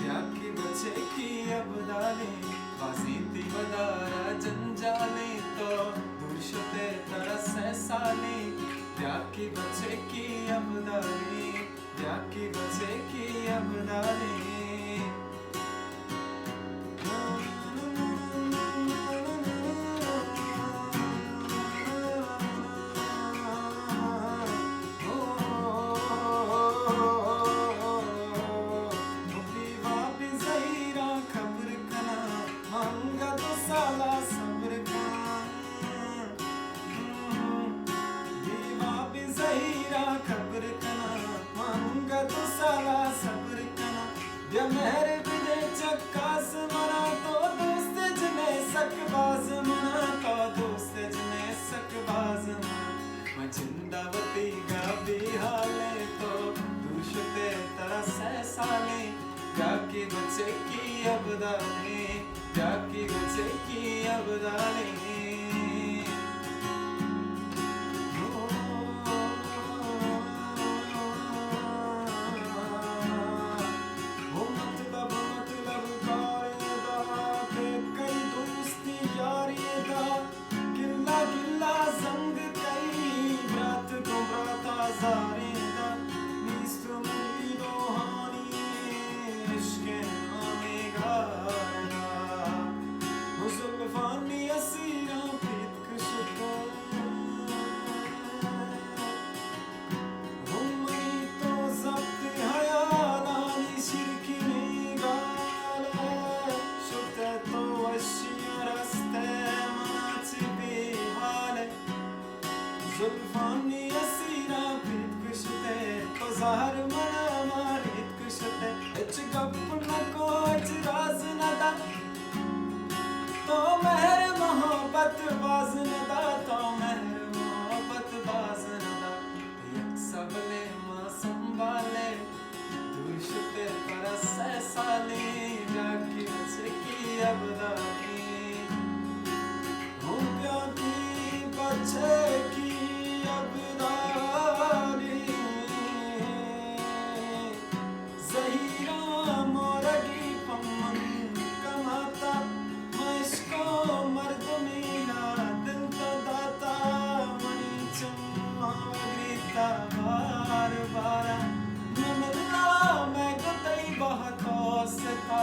याकी बचे की अबदाले वासीती वदारा जंजाले तो दुर्शते तरसे साले याकी बचे की अबदाले याकी बचे की अबदाले खबर कना मांगा तो साला सब्र कना या मेरे बिने चक्कास मना तो दोस्त जने सकबाज मना तो दोस्त जने सकबाज मना मैं जिंदावती गा बिहाले तो दूषते तरस साले जाके बचे की अबदाले जाके बचे की अबदाले जुल्फानी असीरा प्रीत कुशते तो ज़हर मना मारित कुशते इच गप न को इच राज न दा तो मेहर मोहब्बत बाज न दा तो मेहर मोहब्बत बाज न दा एक सबले माँ संभाले दुर्शते परस साले जाकी बचे की अबदाली हो प्यार की बचे की अबदाली ज़हीरा मोरगी पम्मन कमाता मश्को मर्द मीना दिल तो दाता मनी चम्माग्रीता बार बारा न मिलना मैं गुतई बहुत सिता